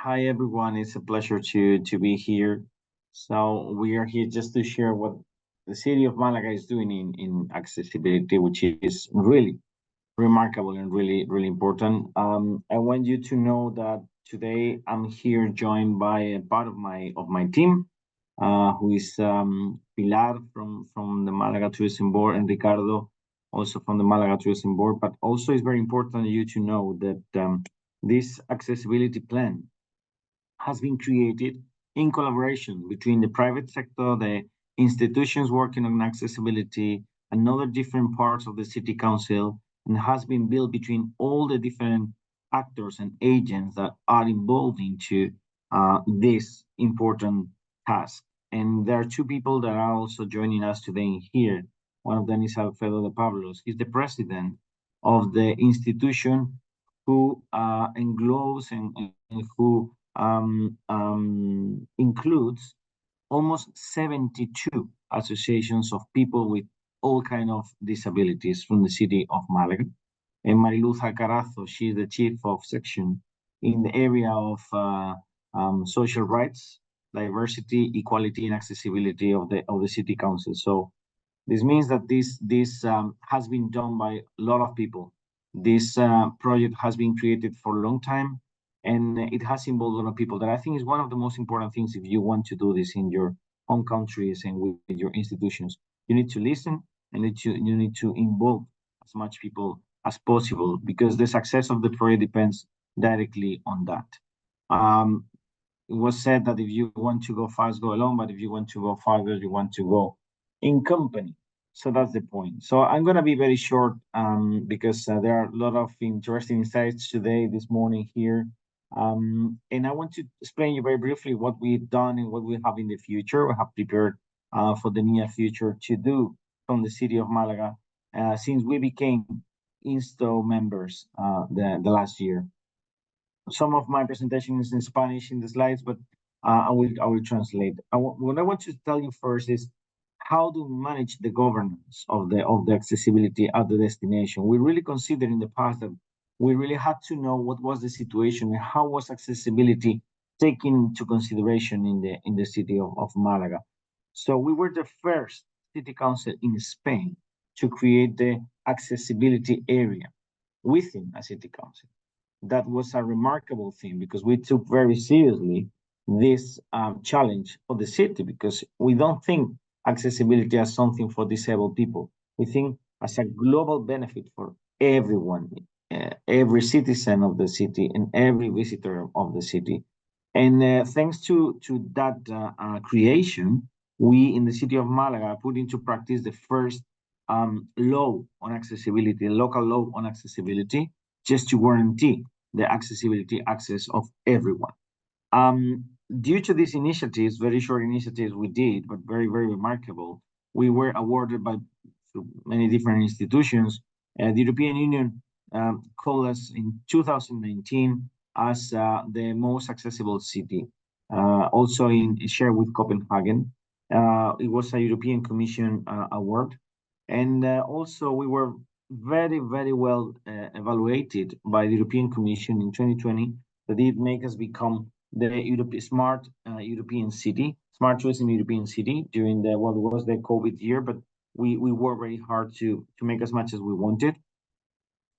Hi everyone, it's a pleasure to be here. So we are here just to share what the city of Malaga is doing in accessibility, which is really remarkable and really important. I want you to know that today I'm here joined by a part of my team, who is Pilar from the Malaga Tourism Board and Ricardo also from the Malaga Tourism Board. But also it's very important you to know that this accessibility plan has been created in collaboration between the private sector, the institutions working on accessibility, and other different parts of the city council, and has been built between all the different actors and agents that are involved into this important task. And there are two people that are also joining us today here. One of them is Alfredo de Pablos. He's the president of the institution who englobes and who includes almost 72 associations of people with all kind of disabilities from the city of Malaga. And Mariluz Alcarazo, she is the chief of section in the area of social rights, diversity, equality, and accessibility of the city council. So this means that this has been done by a lot of people. This project has been created for a long time, and it has involved a lot of people. That I think is one of the most important things if you want to do this in your home countries and with your institutions. You need to listen and you need to involve as much people as possible because the success of the project depends directly on that. Um, it was said that if you want to go fast, go alone, but if you want to go farther, you want to go in company. So that's the point. So I'm going to be very short because there are a lot of interesting insights today, this morning here. And I want to explain you very briefly what we've done and what we have in the future. We have prepared for the near future to do from the city of Malaga since we became INSTO members the last year. Some of my presentation is in Spanish in the slides, but I will translate. What I want to tell you first is how to manage the governance of the accessibility at the destination. We really considered in the past that we really had to know what was the situation and how was accessibility taken into consideration in the city of Malaga. So we were the first city council in Spain to create the accessibility area within a city council. That was a remarkable thing because we took very seriously this challenge for the city because we don't think accessibility as something for disabled people. We think as a global benefit for everyone, every citizen of the city and every visitor of the city. And thanks to that creation, we in the city of Malaga put into practice the first law on accessibility, local law on accessibility, just to guarantee the accessibility access of everyone. Due to these initiatives, very short initiatives we did, but very remarkable, we were awarded by many different institutions. The European Union called us in 2019 as the most accessible city, also in share with Copenhagen. It was a European Commission award. And also we were very well evaluated by the European Commission in 2020 that did make us become the smart European city, smart tourism European city during the what was the COVID year, but we worked very hard to make as much as we wanted.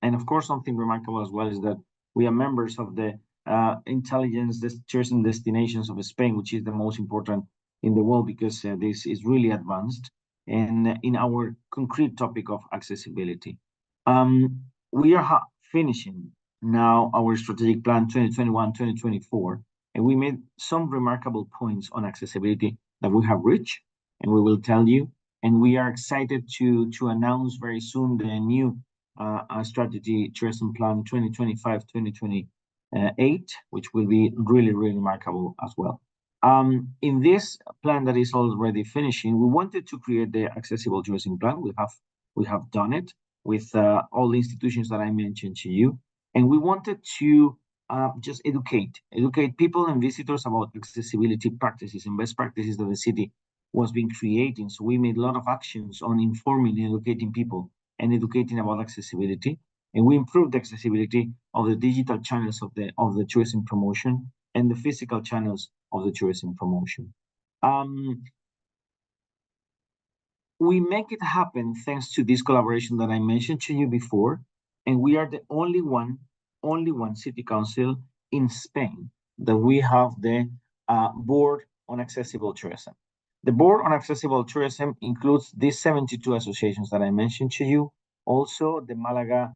And of course, something remarkable as well is that we are members of the intelligence tourism destinations of Spain, which is the most important in the world because this is really advanced and in our concrete topic of accessibility. We are finishing now our strategic plan 2021-2024, and we made some remarkable points on accessibility that we have reached, and we will tell you. And we are excited to announce very soon the new strategy tourism plan 2025-2028, which will be really remarkable as well. In this plan that is already finishing, we wanted to create the accessible tourism plan. We have done it with all the institutions that I mentioned to you, and we wanted to just educate people and visitors about accessibility practices and best practices that the city was being creating. So we made a lot of actions on informing and educating people and educating about accessibility, and we improved the accessibility of the digital channels of the tourism promotion. and the physical channels of the tourism promotion. We make it happen thanks to this collaboration that I mentioned to you before, and we are the only one city council in Spain that we have the board on accessible tourism. The board on accessible tourism includes these 72 associations that I mentioned to you, also the Málaga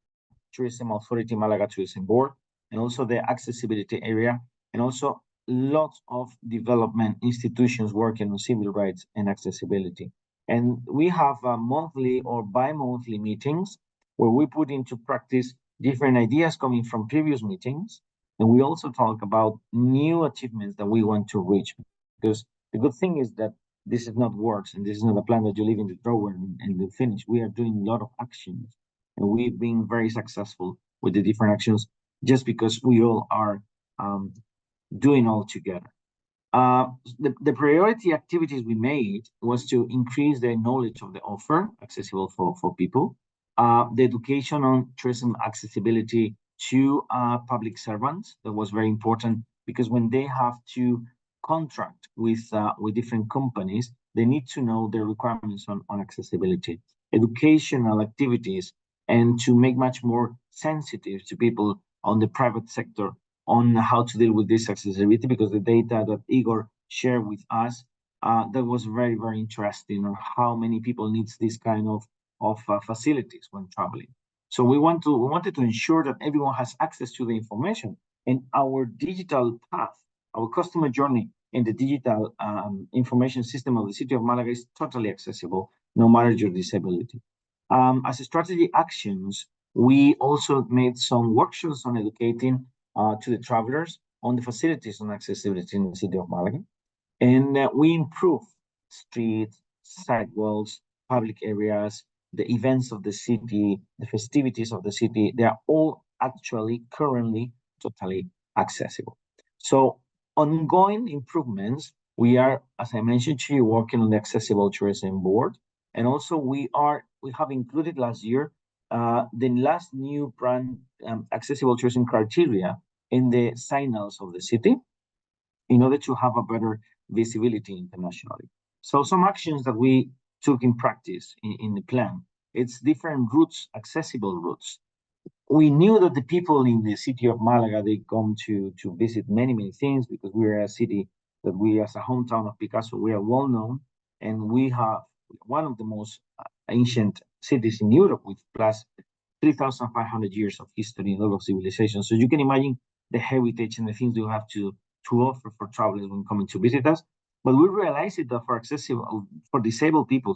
Tourism Authority, Málaga Tourism Board, and also the accessibility area, and also lots of development institutions working on civil rights and accessibility. And we have monthly or bi-monthly meetings where we put into practice different ideas coming from previous meetings. And we also talk about new achievements that we want to reach. Because the good thing is that this is not words and this is not a plan that you leave in the drawer and you finish. We are doing a lot of actions. And we've been very successful with the different actions just because we all are doing all together. The priority activities we made was to increase the knowledge of the offer accessible for people, the education on tourism accessibility to public servants. That was very important because when they have to contract with different companies, they need to know the requirements on accessibility, educational activities, and to make much more sensitive to people on the private sector on how to deal with this accessibility, because the data that Igor shared with us, that was very, very interesting on how many people needs this kind of facilities when traveling. So we wanted to ensure that everyone has access to the information, and our digital path, our customer journey in the digital information system of the city of Malaga is totally accessible, no matter your disability. As a strategy actions, we also made some workshops on educating to the travelers on the facilities on accessibility in the city of Malaga. And we improve streets, sidewalks, public areas, the events of the city, the festivities of the city. They are all actually currently totally accessible. So ongoing improvements, we are, as I mentioned to you, working on the Accessible Tourism Board. And also we have included last year the last new brand accessible tourism criteria in the signals of the city in order to have a better visibility internationally. So some actions that we took in practice in the plan, it's different routes, accessible routes. We knew that the people in the city of Malaga, they come to visit many things because we're a city that we, as a hometown of Picasso, we are well known, and we have one of the most ancient cities in Europe with plus 3,500 years of history and a lot of civilization. So you can imagine the heritage and the things you have to offer for travelers when coming to visit us. But we realized that for disabled people,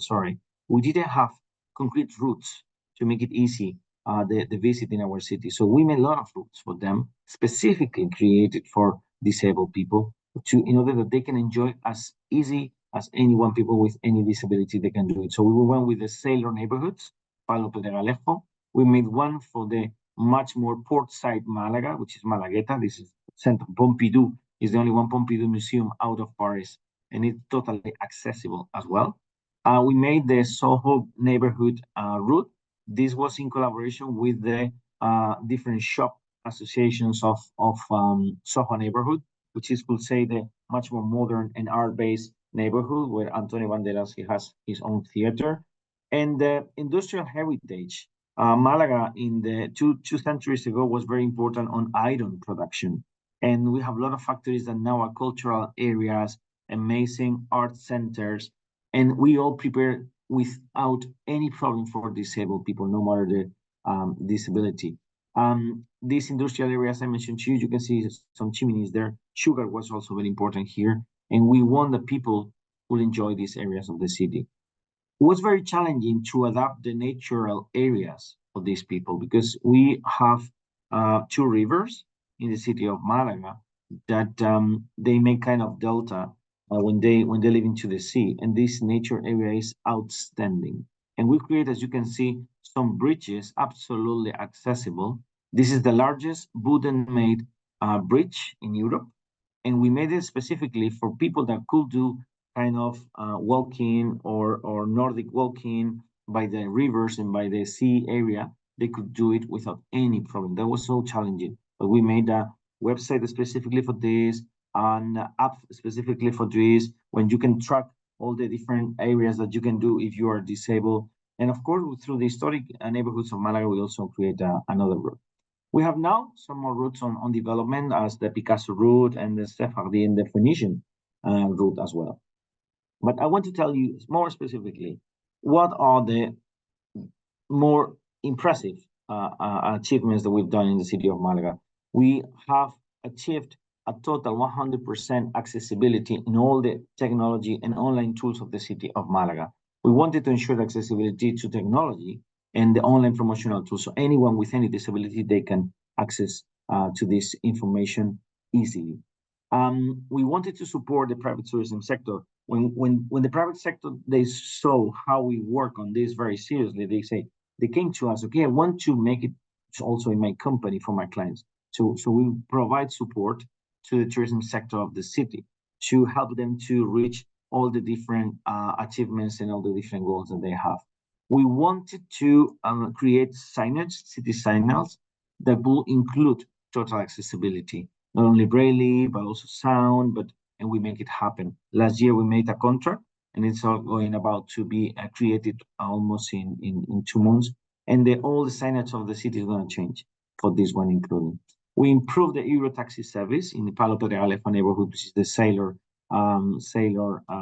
we didn't have concrete routes to make it easy the visit in our city. So we made a lot of routes for them, specifically created for disabled people, in order that they can enjoy as easy as anyone, people with any disability, they can do it. So we went with the sailor neighborhoods, Palo Pedregalejo. We made one for the much more port side Malaga, which is Malagueta. This is Centre Pompidou, is the only one Pompidou museum out of Paris, and it's totally accessible as well. We made the Soho neighborhood route. This was in collaboration with the different shop associations of Soho neighborhood, which is, we'll say, the much more modern and art-based neighborhood where Antonio Banderas, he has his own theater. And the industrial heritage, Malaga in the two centuries ago was very important on iron production. And we have a lot of factories that now are cultural areas, amazing art centers, and we all prepare without any problem for disabled people, no matter the disability. These industrial areas I mentioned to you, you can see some chimneys there. Sugar was also very important here, and we want that people will enjoy these areas of the city. It was very challenging to adapt the natural areas of these people because we have two rivers in the city of Malaga that they make kind of delta when they live into the sea, and this nature area is outstanding. And we create, as you can see, some bridges absolutely accessible. This is the largest wooden-made bridge in Europe, and we made it specifically for people that could do kind of walking or Nordic walking by the rivers and by the sea area. They could do it without any problem. That was so challenging, but we made a website specifically for this. an app specifically for this, when you can track all the different areas that you can do if you are disabled. And of course, through the historic neighborhoods of Malaga, we also create another route. We have now some more routes on development, as the Picasso route and the Sephardi and the Phoenician route as well. But I want to tell you more specifically, what are the more impressive achievements that we've done in the city of Malaga. We have achieved a total 100% accessibility in all the technology and online tools of the city of Malaga. We wanted to ensure accessibility to technology and the online promotional tools, so anyone with any disability, they can access to this information easily. We wanted to support the private tourism sector. When the private sector, they saw how we work on this very seriously, they came to us, okay, I want to make it also in my company for my clients. So we provide support to the tourism sector of the city to help them to reach all the different achievements and all the different goals that they have. We wanted to create signage, city signals, that will include total accessibility, not only braille, but also sound, and we make it happen. Last year, we made a contract, and it's all going about to be created almost in 2 months. And all the signage of the city is going to change for this one, including. We improved the Euro taxi service in the Palo Pedregalejo neighborhood, which is the sailor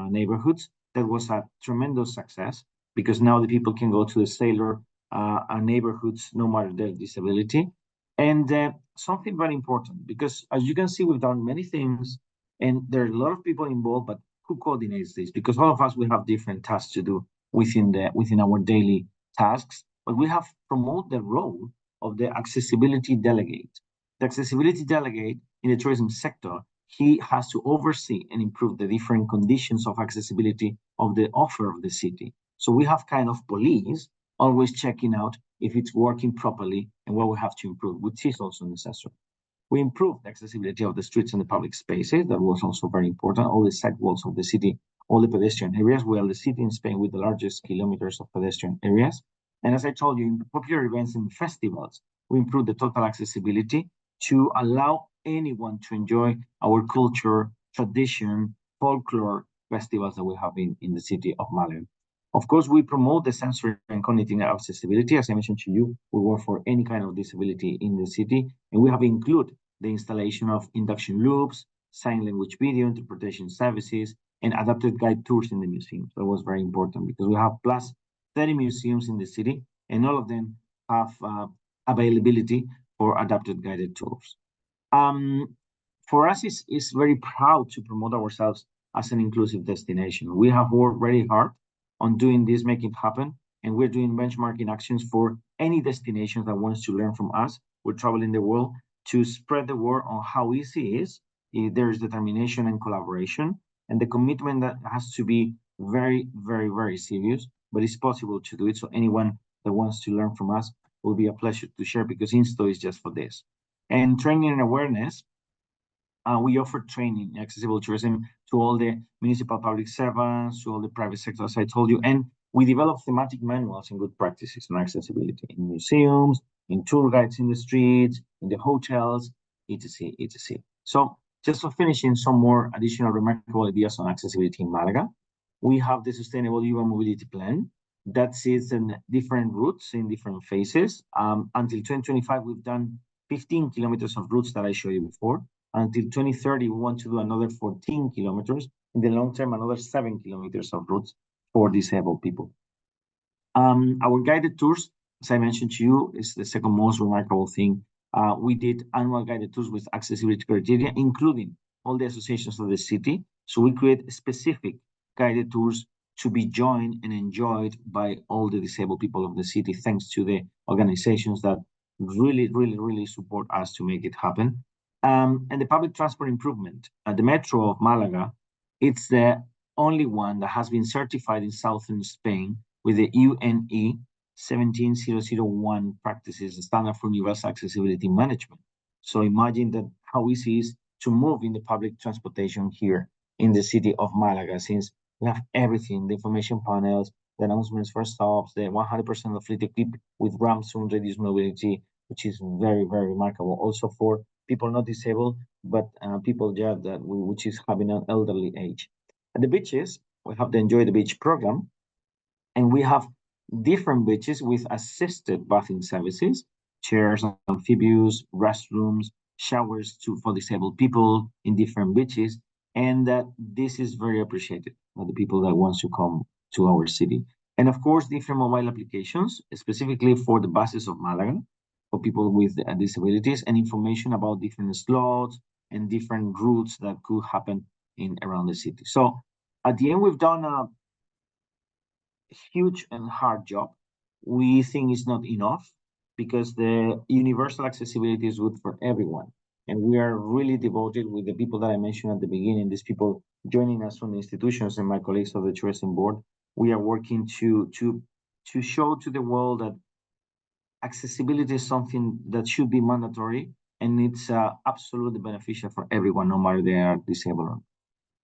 neighborhoods. That was a tremendous success, because now the people can go to the sailor neighborhoods no matter their disability. And something very important, because as you can see, we've done many things, and there are a lot of people involved, but who coordinates this? Because all of us will have different tasks to do within our daily tasks, but we have promoted the role of the accessibility delegate. The accessibility delegate in the tourism sector, he has to oversee and improve the different conditions of accessibility of the offer of the city. So we have kind of police always checking out if it's working properly and what we have to improve, which is also necessary. We improved the accessibility of the streets and the public spaces. That was also very important. All the sidewalks of the city, all the pedestrian areas. We are the city in Spain with the largest kilometers of pedestrian areas. And as I told you, in popular events and festivals, we improved the total accessibility to allow anyone to enjoy our culture, tradition, folklore festivals that we have in the city of Málaga. Of course, we promote the sensory and cognitive accessibility. As I mentioned to you, we work for any kind of disability in the city, and we have included the installation of induction loops, sign language video interpretation services, and adapted guide tours in the museums. That was very important, because we have plus 30 museums in the city, and all of them have availability for adapted guided tours. For us, it's very proud to promote ourselves as an inclusive destination. We have worked very hard on doing this, making it happen, and we're doing benchmarking actions for any destination that wants to learn from us. We're traveling the world to spread the word on how easy it is. There is determination and collaboration, and the commitment that has to be very, very, very serious, but it's possible to do it. So anyone that wants to learn from us, will be a pleasure to share, because Insto is just for this. And training and awareness, we offer training in accessible tourism to all the municipal public servants, to all the private sector, as I told you, and we develop thematic manuals and good practices on accessibility in museums, in tour guides in the streets, in the hotels, etc., etc. So just for finishing, some more additional remarkable ideas on accessibility in Malaga. We have the Sustainable Urban Mobility Plan that sits in different routes in different phases. Until 2025, we've done 15 kilometers of routes that I showed you before. Until 2030, we want to do another 14 kilometers. In the long term, another 7 kilometers of routes for disabled people. Our guided tours, as I mentioned to you, is the second most remarkable thing. We did annual guided tours with accessibility criteria, including all the associations of the city. So we create specific guided tours to be joined and enjoyed by all the disabled people of the city, thanks to the organizations that really, really, really support us to make it happen. And the public transport improvement. The Metro of Malaga, it's the only one that has been certified in southern Spain with the UNE 17001 practices, the standard for universal accessibility management. So imagine that how easy it is to move in the public transportation here in the city of Malaga, since we have everything, the information panels, the announcements for stops, the 100% of fleet equipped with ramps to reduce mobility, which is very, very remarkable. Also for people not disabled, but people which is having an elderly age. At the beaches, we have the Enjoy the Beach program, and we have different beaches with assisted bathing services, chairs, amphibious, restrooms, showers for disabled people in different beaches, and that this is very appreciated by the people that wants to come to our city. And of course, different mobile applications, specifically for the buses of Malaga, for people with disabilities, and information about different slots and different routes that could happen in around the city. So at the end, we've done a huge and hard job. We think it's not enough because the universal accessibility is good for everyone. And we are really devoted with the people that I mentioned at the beginning, these people joining us from the institutions and my colleagues of the tourism board. We are working to show to the world that accessibility is something that should be mandatory, and it's absolutely beneficial for everyone, no matter they are disabled or not.